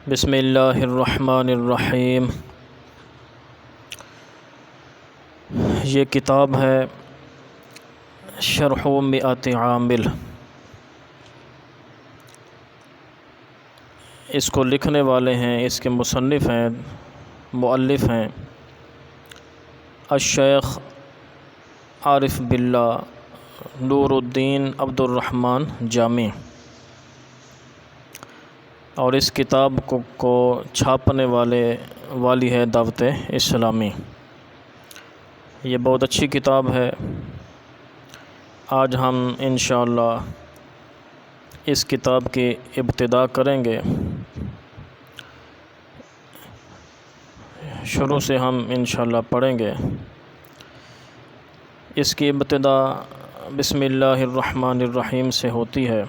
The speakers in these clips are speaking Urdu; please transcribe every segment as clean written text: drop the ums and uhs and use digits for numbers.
بسم اللہ الرحمن الرحیم۔ یہ کتاب ہے شرح مئات عامل۔ اس کو لکھنے والے ہیں، اس کے مصنف ہیں، مؤلف ہیں الشیخ عارف باللہ نور الدین عبد الرحمن جامی، اور اس کتاب کو چھاپنے والی ہے دعوت اسلامی۔ یہ بہت اچھی کتاب ہے۔ آج ہم انشاءاللہ اس کتاب کی ابتدا کریں گے۔ شروع سے ہم انشاءاللہ پڑھیں گے۔ اس کی ابتدا بسم اللہ الرحمن الرحیم سے ہوتی ہے۔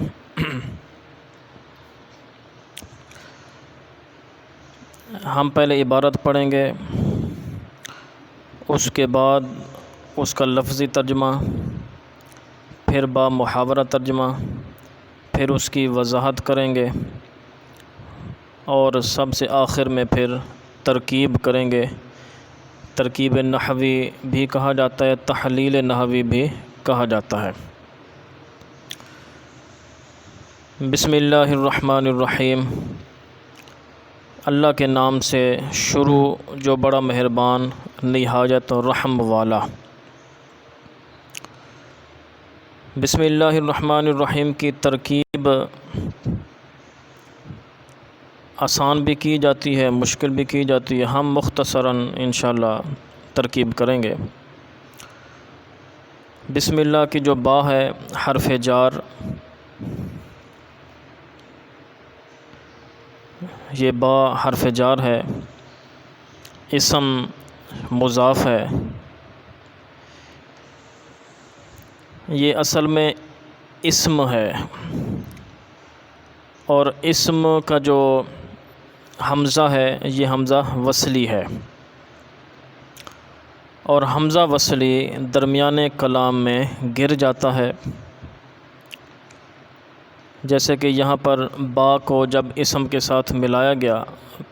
ہم پہلے عبارت پڑھیں گے، اس کے بعد اس کا لفظی ترجمہ، پھر با محاورہ ترجمہ، پھر اس کی وضاحت کریں گے، اور سب سے آخر میں پھر ترکیب کریں گے۔ ترکیب نحوی بھی کہا جاتا ہے، تحلیل نحوی بھی کہا جاتا ہے۔ بسم اللہ الرحمن الرحیم۔ اللہ کے نام سے شروع جو بڑا مہربان نہایت رحم والا۔ بسم اللہ الرحمن الرحیم کی ترکیب آسان بھی کی جاتی ہے، مشکل بھی کی جاتی ہے۔ ہم مختصراً انشاءاللہ ترکیب کریں گے۔ بسم اللہ کی جو با ہے حرف جار، یہ با حرف جار ہے، اسم مضاف ہے۔ یہ اصل میں اسم ہے، اور اسم کا جو حمزہ ہے یہ حمزہ وصلی ہے، اور حمزہ وصلی درمیان کلام میں گر جاتا ہے۔ جیسے کہ یہاں پر با کو جب اسم کے ساتھ ملایا گیا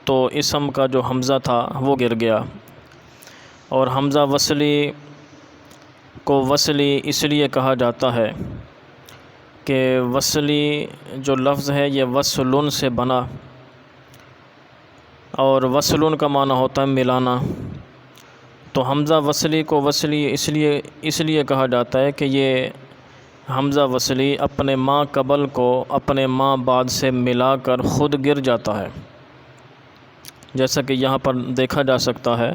تو اسم کا جو حمزہ تھا وہ گر گیا، اور حمزہ وصلی کو وصلی اس لیے کہا جاتا ہے کہ وصلی جو لفظ ہے یہ وصلن سے بنا، اور وصلن کا معنی ہوتا ہے ملانا۔ تو حمزہ وصلی کو وصلی اس لیے کہا جاتا ہے کہ یہ حمزہ وصلی اپنے ما قبل کو اپنے ما بعد سے ملا کر خود گر جاتا ہے، جیسا کہ یہاں پر دیکھا جا سکتا ہے۔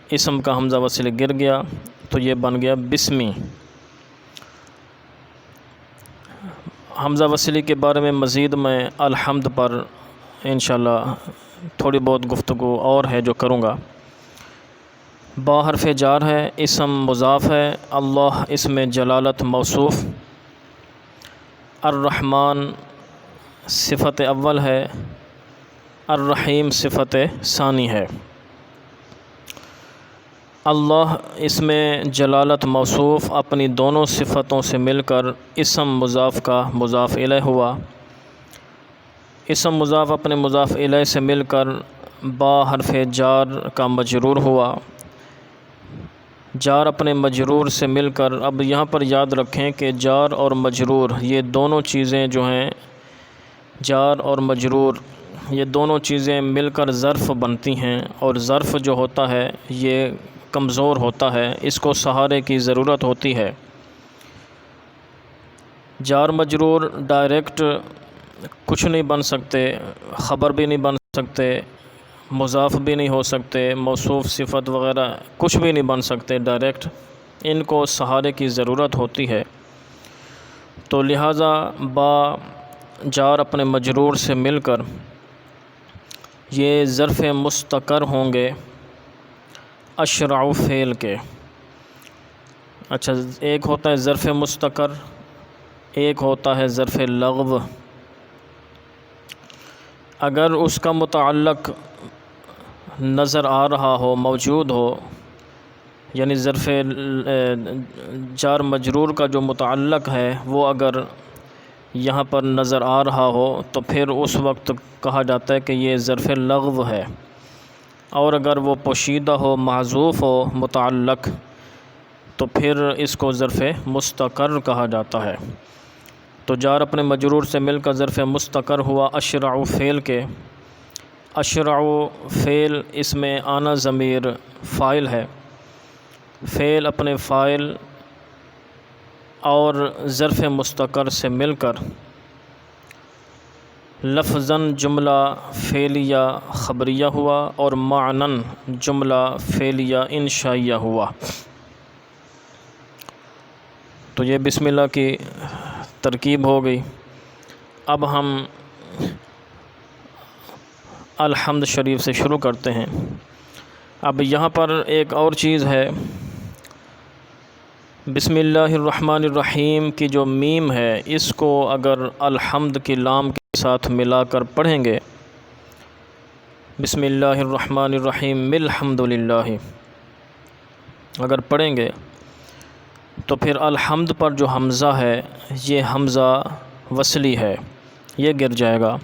اسم کا حمزہ وصلی گر گیا تو یہ بن گیا بسمی۔ حمزہ وصلی کے بارے میں مزید میں الحمد پر انشاءاللہ تھوڑی بہت گفتگو اور ہے جو کروں گا۔ با حرف جار ہے، اسم مضاف ہے، اللہ اسم جلالت موصوف، الرحمن صفت اول ہے، الرحیم صفت ثانی ہے۔ اللہ اسم جلالت موصوف اپنی دونوں صفتوں سے مل کر اسم مضاف کا مضاف الیہ ہوا۔ اسم مضاف اپنے مضاف الیہ سے مل کر با حرف جار کا مجرور ہوا۔ جار اپنے مجرور سے مل کر، اب یہاں پر یاد رکھیں کہ جار اور مجرور یہ دونوں چیزیں جو ہیں، جار اور مجرور یہ دونوں چیزیں مل کر ظرف بنتی ہیں، اور ظرف جو ہوتا ہے یہ کمزور ہوتا ہے، اس کو سہارے کی ضرورت ہوتی ہے۔ جار مجرور ڈائریکٹ کچھ نہیں بن سکتے، خبر بھی نہیں بن سکتے، مضاف بھی نہیں ہو سکتے، موصوف صفت وغیرہ کچھ بھی نہیں بن سکتے ڈائریکٹ، ان کو سہارے کی ضرورت ہوتی ہے۔ تو لہٰذا با جار اپنے مجرور سے مل کر یہ ظرف مستقر ہوں گے اشرع فعل کے۔ اچھا، ایک ہوتا ہے ظرف مستقر، ایک ہوتا ہے ظرف لغو۔ اگر اس کا متعلق نظر آ رہا ہو، موجود ہو، یعنی ظرف جار مجرور کا جو متعلق ہے وہ اگر یہاں پر نظر آ رہا ہو تو پھر اس وقت کہا جاتا ہے کہ یہ ظرف لغو ہے، اور اگر وہ پوشیدہ ہو، محذوف ہو، متعلق، تو پھر اس کو ظرف مستقر کہا جاتا ہے۔ تو جار اپنے مجرور سے مل کر ظرف مستقر ہوا اشرع فعل کے۔ اشرع فعل، اس میں آنا ضمیر فاعل ہے، فعل اپنے فاعل اور ظرف مستقر سے مل کر لفظاً جملہ فعلیہ خبریہ ہوا اور معناً جملہ فعلیہ انشائیہ ہوا۔ تو یہ بسم اللہ کی ترکیب ہو گئی۔ اب ہم الحمد شریف سے شروع کرتے ہیں۔ اب یہاں پر ایک اور چیز ہے، بسم اللہ الرحمن الرحیم کی جو میم ہے، اس کو اگر الحمد کی لام کے ساتھ ملا کر پڑھیں گے، بسم اللہ الرحمن الرحیم الحمد للہ اگر پڑھیں گے، تو پھر الحمد پر جو حمزہ ہے یہ حمزہ وصلی ہے، یہ گر جائے گا۔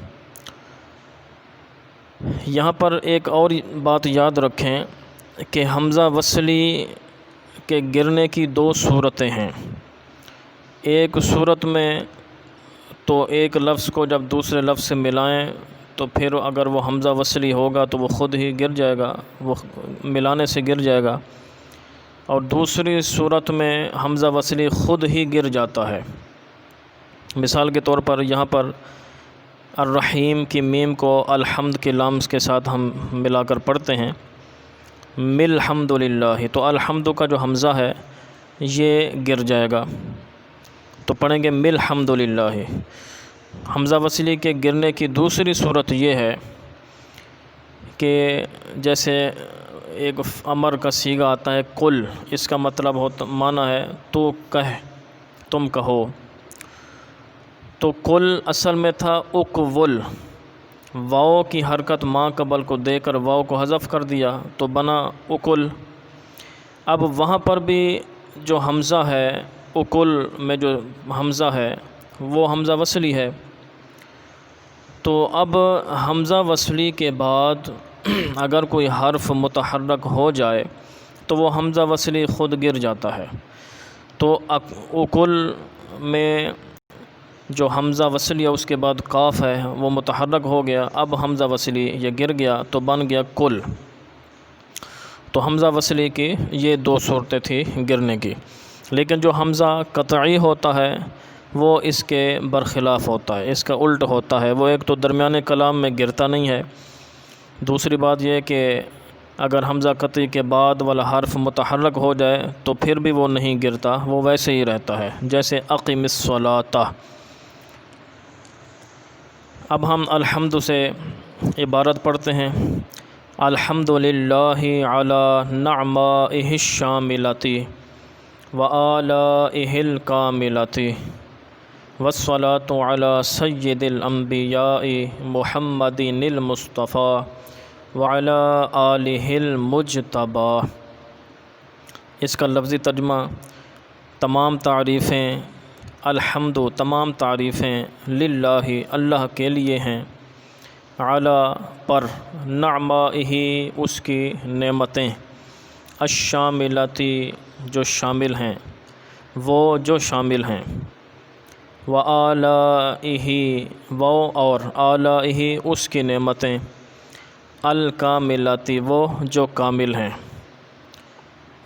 یہاں پر ایک اور بات یاد رکھیں کہ حمزہ وصلی کے گرنے کی دو صورتیں ہیں۔ ایک صورت میں تو ایک لفظ کو جب دوسرے لفظ سے ملائیں تو پھر اگر وہ حمزہ وصلی ہوگا تو وہ خود ہی گر جائے گا، وہ ملانے سے گر جائے گا، اور دوسری صورت میں حمزہ وصلی خود ہی گر جاتا ہے۔ مثال کے طور پر یہاں پر الرحیم کی میم کو الحمد کے لام کے ساتھ ہم ملا کر پڑھتے ہیں مل حمد للہ، تو الحمد کا جو حمزہ ہے یہ گر جائے گا، تو پڑھیں گے مل حمد للہ۔ حمزہ وصلی کے گرنے کی دوسری صورت یہ ہے کہ جیسے ایک امر کا صیغہ آتا ہے قل، اس کا مطلب معنی ہے تو کہہ، تم کہو، تو قل اصل میں تھا اقول، واو کی حرکت ما قبل کو دے کر واو کو حذف کر دیا تو بنا اقول۔ اب وہاں پر بھی جو حمزہ ہے، اقول میں جو حمزہ ہے وہ حمزہ وصلی ہے، تو اب حمزہ وصلی کے بعد اگر کوئی حرف متحرک ہو جائے تو وہ حمزہ وصلی خود گر جاتا ہے۔ تو اقول میں جو حمزہ وصلی ہے اس کے بعد قاف ہے وہ متحرک ہو گیا، اب حمزہ وصلی یہ گر گیا تو بن گیا کل۔ تو حمزہ وصلی کی یہ دو صورتیں تھی گرنے کی، لیکن جو حمزہ قطعی ہوتا ہے وہ اس کے برخلاف ہوتا ہے، اس کا الٹ ہوتا ہے، وہ ایک تو درمیانے کلام میں گرتا نہیں ہے، دوسری بات یہ کہ اگر حمزہ قطعی کے بعد والا حرف متحرک ہو جائے تو پھر بھی وہ نہیں گرتا، وہ ویسے ہی رہتا ہے، جیسے اقم الصلاۃ۔ اب ہم الحمد سے عبارت پڑھتے ہیں، الحمد للہ علی نعمائہ الشاملۃ وآلائہ الکاملۃ والصلاۃ علی سید الانبیاء محمد المصطفیٰ وعلی آلہ المجتبیٰ۔ اس کا لفظی ترجمہ، تمام تعریفیں الحمد، تمام تعریفیں للہ اللہ کے لیے ہیں، علی پر، نعمائہ اس کی نعمتیں، الشاملۃ جو شامل ہیں، وہ جو شامل ہیں، وآلائہ وہ اور آلائہ اس کی نعمتیں، الکاملۃ وہ جو کامل ہیں،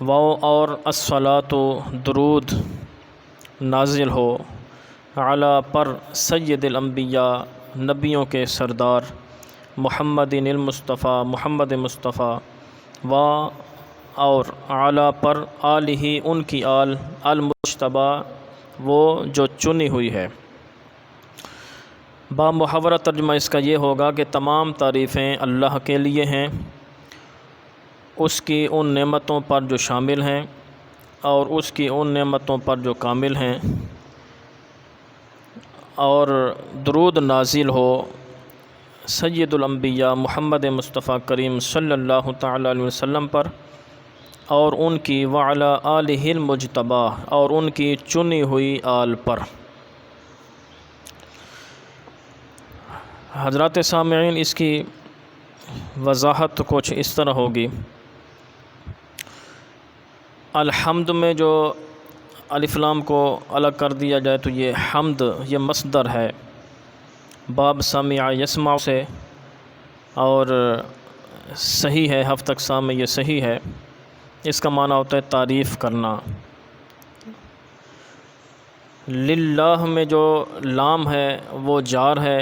وہ اور الصلاۃ درود نازل ہو، علی پر سید الانبیاء نبیوں کے سردار، محمد المصطفیٰ محمد مصطفیٰ، و اور علی پر آلہ ان کی آل، المجتبیٰ وہ جو چنی ہوئی ہے۔ با محاورہ ترجمہ اس کا یہ ہوگا کہ تمام تعریفیں اللہ کے لیے ہیں، اس کی ان نعمتوں پر جو شامل ہیں اور اس کی ان نعمتوں پر جو کامل ہیں، اور درود نازل ہو سید الانبیاء محمد مصطفیٰ کریم صلی اللہ تعالیٰ علیہ وسلم پر، اور ان کی وعلی آلہ المجتبیٰ اور ان کی چنی ہوئی آل پر۔ حضرات سامعین، اس کی وضاحت کچھ اس طرح ہوگی۔ الحمد میں جو الف لام کو الگ کر دیا جائے تو یہ حمد، یہ مصدر ہے باب سمع یسمع سے، اور صحیح ہے، حفظ اقسام میں یہ صحیح ہے۔ اس کا معنی ہوتا ہے تعریف کرنا۔ للہ میں جو لام ہے وہ جار ہے،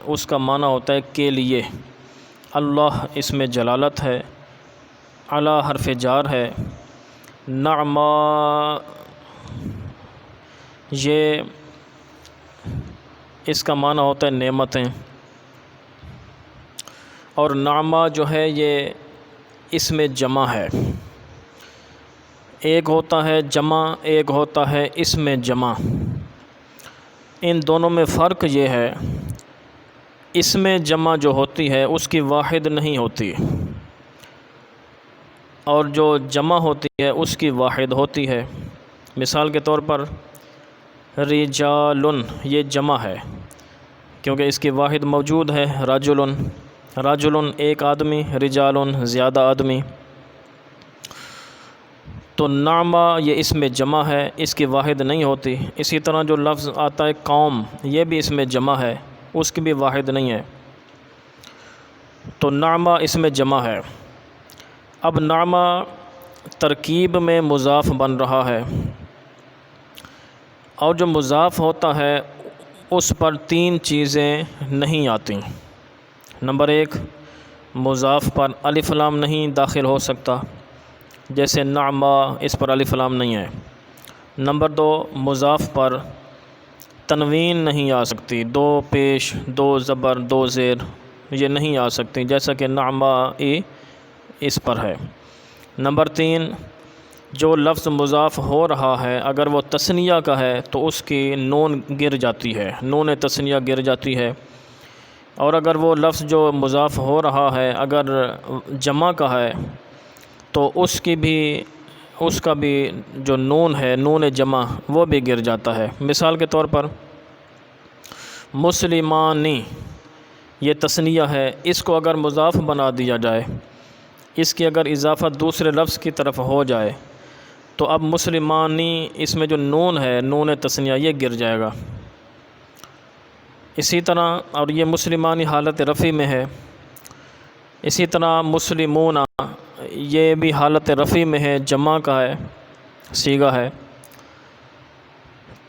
اس کا معنی ہوتا ہے کے لیے۔ اللہ اس میں جلالت ہے، علی حرف جار ہے۔ نعما یہ اس کا معنی ہوتا ہے نعمتیں، اور نعمہ جو ہے یہ اس میں جمع ہے۔ ایک ہوتا ہے جمع، ایک ہوتا ہے اس میں جمع۔ ان دونوں میں فرق یہ ہے، اس میں جمع جو ہوتی ہے اس کی واحد نہیں ہوتی، اور جو جمع ہوتی ہے اس کی واحد ہوتی ہے۔ مثال کے طور پر رجال، یہ جمع ہے کیونکہ اس کی واحد موجود ہے رجل، رجل ایک آدمی، رجال زیادہ آدمی۔ تو نعمہ یہ اس میں جمع ہے، اس کی واحد نہیں ہوتی۔ اسی طرح جو لفظ آتا ہے قوم، یہ بھی اس میں جمع ہے، اس کی بھی واحد نہیں ہے۔ تو نعمہ اس میں جمع ہے۔ اب نعمہ ترکیب میں مضاف بن رہا ہے، اور جو مضاف ہوتا ہے اس پر تین چیزیں نہیں آتی۔ نمبر ایک، مضاف پر الف لام نہیں داخل ہو سکتا، جیسے نعمہ، اس پر الف لام نہیں ہے۔ نمبر دو، مضاف پر تنوین نہیں آ سکتی، دو پیش، دو زبر، دو زیر، یہ نہیں آ سکتی، جیسا کہ نعمہ اس پر ہے۔ نمبر تین، جو لفظ مضاف ہو رہا ہے اگر وہ تثنیہ کا ہے تو اس کی نون گر جاتی ہے، نون تثنیہ گر جاتی ہے، اور اگر وہ لفظ جو مضاف ہو رہا ہے اگر جمع کا ہے تو اس کا بھی جو نون ہے، نون جمع، وہ بھی گر جاتا ہے۔ مثال کے طور پر مسلمانی، یہ تثنیہ ہے، اس کو اگر مضاف بنا دیا جائے، اس کی اگر اضافت دوسرے لفظ کی طرف ہو جائے تو اب مسلمانی، اس میں جو نون ہے، نون تثنیہ، یہ گر جائے گا۔ اسی طرح، اور یہ مسلمانی حالت رفع میں ہے۔ اسی طرح مسلمون، یہ بھی حالت رفع میں ہے، جمع کا ہے، صیغہ ہے۔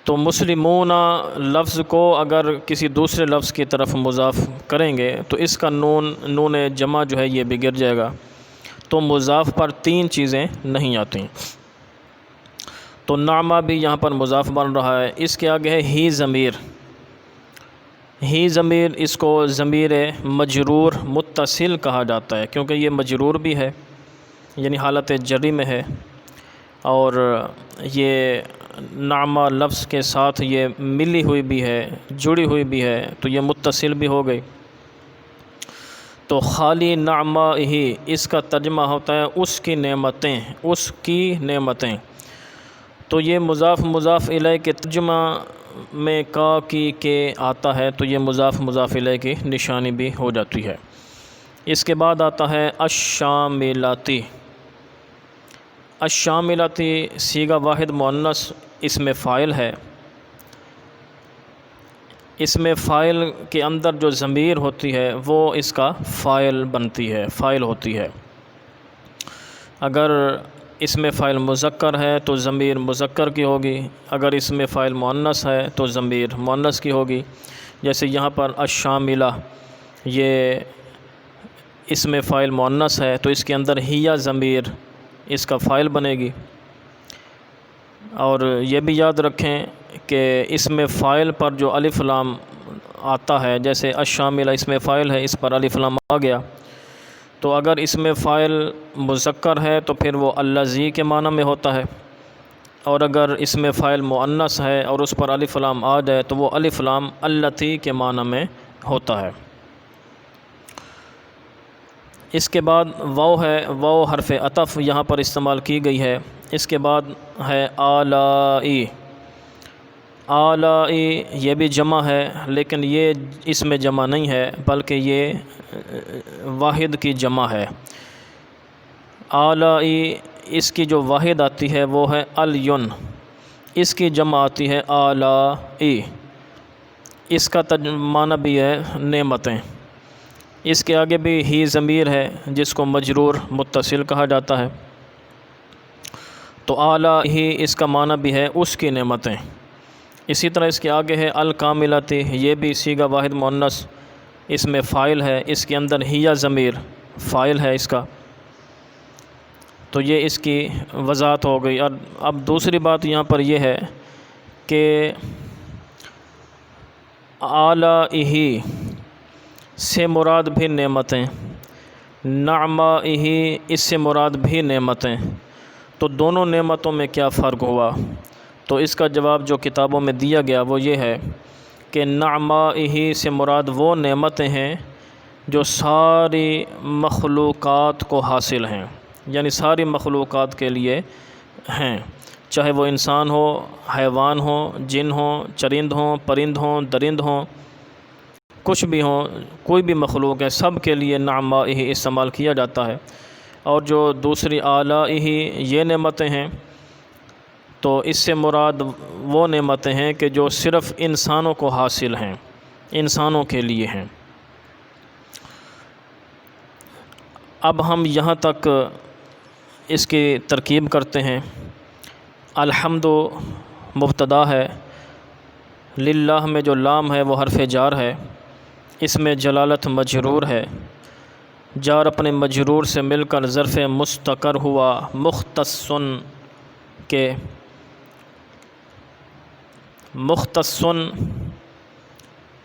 تو مسلمون لفظ کو اگر کسی دوسرے لفظ کی طرف مضاف کریں گے تو اس کا نون جمع جو ہے یہ بھی گر جائے گا۔ تو مضاف پر تین چیزیں نہیں آتی۔ تو نعمہ بھی یہاں پر مضاف بن رہا ہے۔ اس کے آگے ہے ہی ضمیر۔ ہی ضمیر، اس کو ضمیر مجرور متصل کہا جاتا ہے کیونکہ یہ مجرور بھی ہے، یعنی حالت جری میں ہے، اور یہ نعمہ لفظ کے ساتھ یہ ملی ہوئی بھی ہے، جڑی ہوئی بھی ہے، تو یہ متصل بھی ہو گئی۔ تو خالی نعمہ ہی، اس کا ترجمہ ہوتا ہے اس کی نعمتیں، اس کی نعمتیں۔ تو یہ مضاف الیہ کے ترجمہ میں کا کی کے آتا ہے تو یہ مضاف الیہ کی نشانی بھی ہو جاتی ہے۔ اس کے بعد آتا ہے الشاملاتی۔ الشاملاتی صیغہ واحد مؤنث، اس میں فاعل ہے۔ اس میں فاعل کے اندر جو ضمیر ہوتی ہے وہ اس کا فاعل بنتی ہے، فاعل ہوتی ہے۔ اگر اس میں فاعل مذکر ہے تو ضمیر مذکر کی ہوگی، اگر اس میں فاعل مؤنث ہے تو ضمیر مؤنث کی ہوگی۔ جیسے یہاں پر الشاملہ، یہ اس میں فاعل مؤنث ہے تو اس کے اندر ہیہ ضمیر اس کا فاعل بنے گی۔ اور یہ بھی یاد رکھیں کہ اس میں فاعل پر جو الف لام آتا ہے، جیسے الشاملہ اس میں فاعل ہے، اس پر الف لام آ گیا، تو اگر اس میں فاعل مذکر ہے تو پھر وہ الذی کے معنی میں ہوتا ہے، اور اگر اس میں فاعل مؤنث ہے اور اس پر الف لام آ جائے تو وہ الف لام اللتی کے معنی میں ہوتا ہے۔ اس کے بعد واو ہے، واو حرف عطف یہاں پر استعمال کی گئی ہے۔ اس کے بعد ہے آلائی۔ آلائی یہ بھی جمع ہے، لیکن یہ اس میں جمع نہیں ہے بلکہ یہ واحد کی جمع ہے۔ آلائی اس کی جو واحد آتی ہے وہ ہے الیون، اس کی جمع آتی ہے آلائی، اس کا معنی بھی ہے نعمتیں۔ اس کے آگے بھی ہی ضمیر ہے جس کو مجرور متصل کہا جاتا ہے، تو آلائی اس کا معنی بھی ہے اس کی نعمتیں۔ اسی طرح اس کے آگے ہے الکاملۃ، یہ بھی صیغہ واحد مؤنث، اس میں فاعل ہے، اس کے اندر ہی ضمیر فاعل ہے اس کا، تو یہ اس کی وضاحت ہو گئی۔ اور اب دوسری بات یہاں پر یہ ہے کہ آلائہ سے مراد بھی نعمتیں، نعمائہ اس سے مراد بھی نعمتیں، تو دونوں نعمتوں میں کیا فرق ہوا؟ تو اس کا جواب جو کتابوں میں دیا گیا وہ یہ ہے کہ نعمائہ سے مراد وہ نعمتیں ہیں جو ساری مخلوقات کو حاصل ہیں، یعنی ساری مخلوقات کے لیے ہیں، چاہے وہ انسان ہو، حیوان ہو، جن ہوں، چرند ہوں، پرند ہوں، درند ہوں، کچھ بھی ہوں، کوئی بھی مخلوق ہے، سب کے لیے نعمائہ استعمال کیا جاتا ہے۔ اور جو دوسری آلائہ یہ نعمتیں ہیں تو اس سے مراد وہ نعمتیں ہیں کہ جو صرف انسانوں کو حاصل ہیں، انسانوں کے لیے ہیں۔ اب ہم یہاں تک اس کی ترکیب کرتے ہیں۔ الحمد مبتدا ہے، للہ میں جو لام ہے وہ حرف جار ہے، اس میں جلالت مجرور ہے، جار اپنے مجرور سے مل کر ظرف مستقر ہوا، مختصن کے مختصن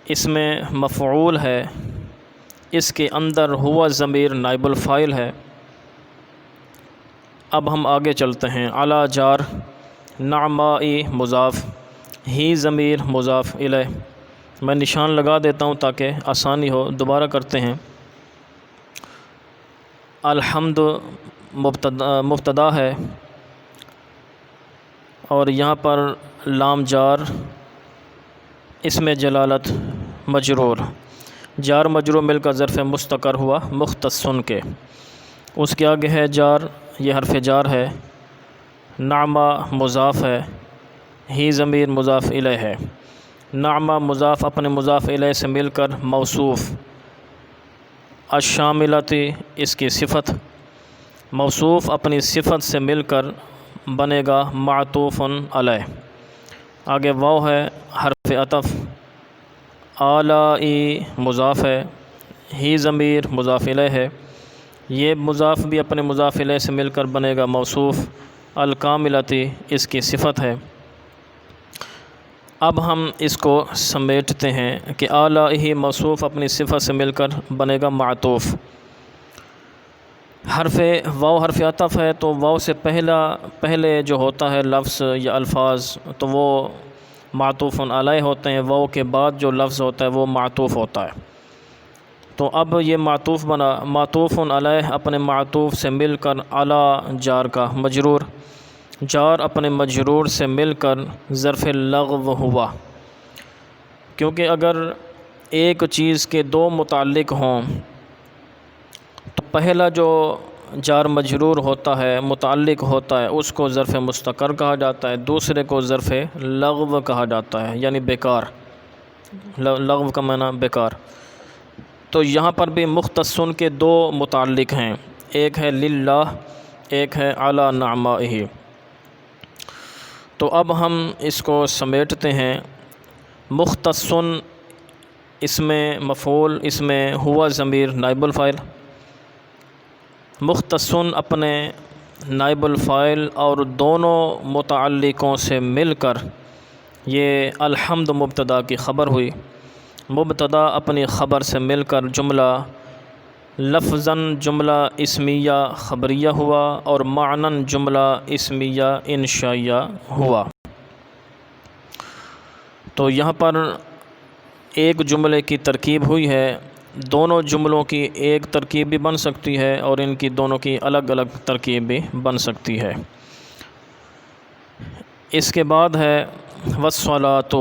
اس میں مفعول ہے، اس کے اندر ہوا ضمیر نائب الفاعل ہے۔ اب ہم آگے چلتے ہیں۔ علی جار، نعمائی مضاف، ہی ضمیر مضاف الیہ، میں نشان لگا دیتا ہوں تاکہ آسانی ہو، دوبارہ کرتے ہیں۔ الحمد مبتدا ہے اور یہاں پر لام جار، اس میں جلالت مجرور، جار مجرور مل کر ظرف مستقر ہوا مختصن کے، اس کے آگے ہے جار، یہ حرف جار ہے، نعمہ مضاف ہے، ہی ضمیر مضاف الیہ ہے، نعمہ مضاف اپنے مضاف الیہ سے مل کر موصوف، الشاملۃ اس کی صفت، موصوف اپنی صفت سے مل کر بنے گا معطوف علیہ، آگے واو ہے حرف عطف، آلائی مضاف ہے، ہی ضمیر مضاف الیہ ہے، یہ مضاف بھی اپنے مضاف الیہ سے مل کر بنے گا موصوف، الکاملۃ اس کی صفت ہے۔ اب ہم اس کو سمیٹتے ہیں کہ آلائہ موصوف اپنی صفت سے مل کر بنے گا معطوف، حرف واو حرف عطف ہے تو واو سے پہلے جو ہوتا ہے لفظ یا الفاظ تو وہ معطوف علیہ ہوتے ہیں، واو کے بعد جو لفظ ہوتا ہے وہ معطوف ہوتا ہے، تو اب یہ معطوف بنا، معطوف علیہ اپنے معطوف سے مل کر علی جار کا مجرور، جار اپنے مجرور سے مل کر ظرف لغو ہوا، کیونکہ اگر ایک چیز کے دو متعلق ہوں تو پہلا جو جار مجرور ہوتا ہے، متعلق ہوتا ہے، اس کو ظرف مستقر کہا جاتا ہے، دوسرے کو ظرف لغو کہا جاتا ہے، یعنی بیکار، لغو کا معنی بیکار۔ تو یہاں پر بھی مختصن کے دو متعلق ہیں، ایک ہے للہ، ایک ہے علی نعمائہ۔ تو اب ہم اس کو سمیٹتے ہیں۔ مختصن اس میں مفعول، اس میں ہوا ضمیر نائب الفاعل، مختصن اپنے نائب الفاعل اور دونوں متعلقوں سے مل کر یہ الحمد مبتدا کی خبر ہوئی، مبتدا اپنی خبر سے مل کر جملہ لفظاً جملہ اسمیہ خبریہ ہوا اور معناً جملہ اسمیہ انشائیہ ہوا۔ تو یہاں پر ایک جملے کی ترکیب ہوئی ہے، دونوں جملوں کی ایک ترکیب بھی بن سکتی ہے اور ان کی دونوں کی الگ الگ ترکیب بھی بن سکتی ہے۔ اس کے بعد ہے والصلاۃ،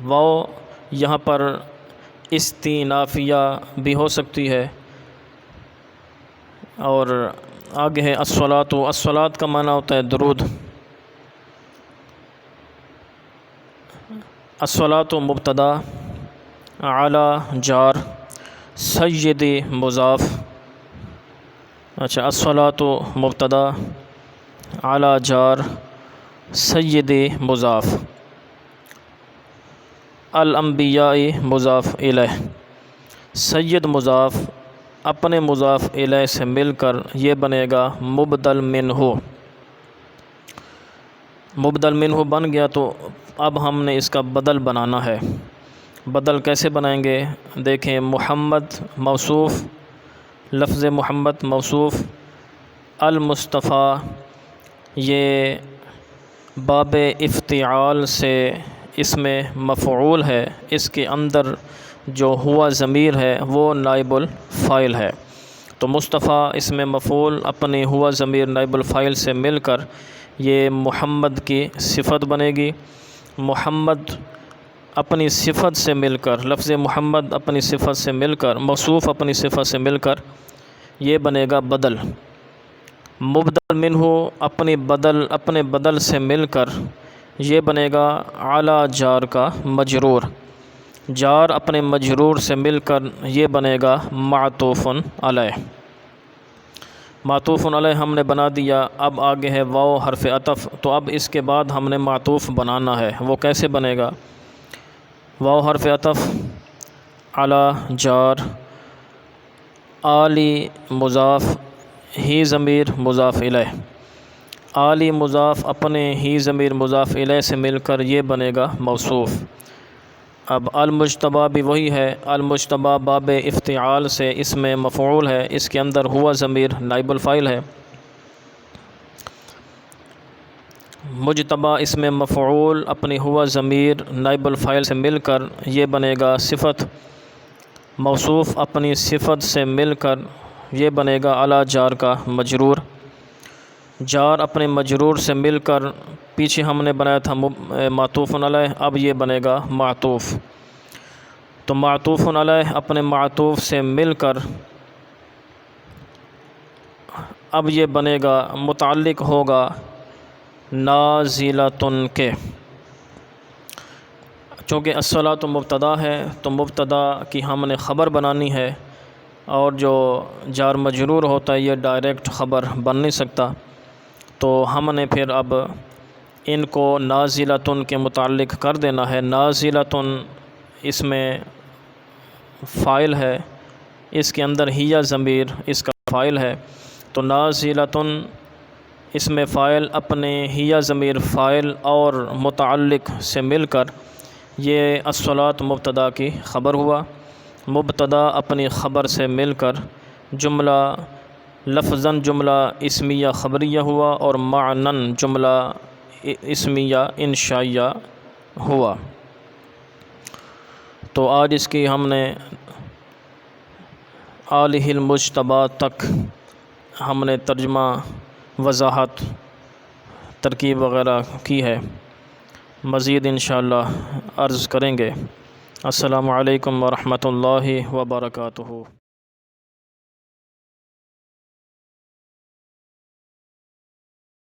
واو یہاں پر استینافیہ بھی ہو سکتی ہے، اور آگے ہے الصلاۃ، الصلاۃ کا معنی ہوتا ہے درود۔ الصلاۃ مبتدا، اعلی جار، سیدی مضاف۔ اچھا، الصلاۃ مبتدا، اعلی جار، سیدی مضاف، الانبیاء مضاف الیہ، سید مضاف اپنے مضاف الیہ سے مل کر یہ بنے گا مبدل منہ۔ مبدل منہ بن گیا تو اب ہم نے اس کا بدل بنانا ہے۔ بدل کیسے بنائیں گے؟ دیکھیں، محمد موصوف، لفظ محمد موصوف، المصطفیٰ یہ باب افتعال سے اس میں مفعول ہے، اس کے اندر جو ہوا ضمیر ہے وہ نائب الفاعل ہے، تو مصطفیٰ اس میں مفعول اپنی ہوا ضمیر نائب الفاعل سے مل کر یہ محمد کی صفت بنے گی۔ محمد اپنی صفت سے مل کر، لفظ محمد اپنی صفت سے مل کر، موصوف اپنی صفت سے مل کر یہ بنے گا بدل۔ مبدل منہ اپنے بدل سے مل کر یہ بنے گا اعلی جار کا مجرور، جار اپنے مجرور سے مل کر یہ بنے گا معطوف علیہ۔ معطوف علیہ ہم نے بنا دیا، اب آگے ہے واو حرف عطف، تو اب اس کے بعد ہم نے معطوف بنانا ہے، وہ کیسے بنے گا؟ واو حرف عطف، اعلی جار، آلی مضاف، ہی ضمیر مضاف الیہ، آلی مضاف اپنے ہی ضمیر مضاف الیہ سے مل کر یہ بنے گا موصوف۔ اب المجتبیٰ بھی وہی ہے، المجتبیٰ باب افتعال سے اس میں مفعول ہے، اس کے اندر ہوا ضمیر نائب الفاعل ہے۔ مجتبیٰ اس میں مفعول اپنی ہوا ضمیر نائب الفاعل سے مل کر یہ بنے گا صفت، موصوف اپنی صفت سے مل کر یہ بنے گا اعلی جار کا مجرور، جار اپنے مجرور سے مل کر پیچھے ہم نے بنایا تھا معطوف علیہ، اب یہ بنے گا معطوف۔ تو معطوف علیہ اپنے معطوف سے مل کر اب یہ بنے گا، متعلق ہوگا نازلۃ کے، چونکہ الصلاۃ مبتدا ہے تو مبتدا کی ہم نے خبر بنانی ہے، اور جو جار مجرور ہوتا ہے یہ ڈائریکٹ خبر بن نہیں سکتا، تو ہم نے پھر اب ان کو نازلۃ کے متعلق کر دینا ہے۔ نازلۃ اس میں فاعل ہے، اس کے اندر ہی ضمیر اس کا فاعل ہے، تو نازلۃ اس میں فاعل اپنے ہی ضمیر فاعل اور متعلق سے مل کر یہ الصلاۃ مبتدا کی خبر ہوا، مبتدا اپنی خبر سے مل کر جملہ لفظاً جملہ اسمیہ خبریہ ہوا، اور معناً جملہ اسمیہ انشائیہ ہوا۔ تو آج اس کی ہم نے آلہ المجتبیٰ تک ہم نے ترجمہ، وضاحت، ترکیب وغیرہ کی ہے، مزید انشاءاللہ عرض کریں گے۔ السلام علیکم ورحمۃ اللہ وبرکاتہ۔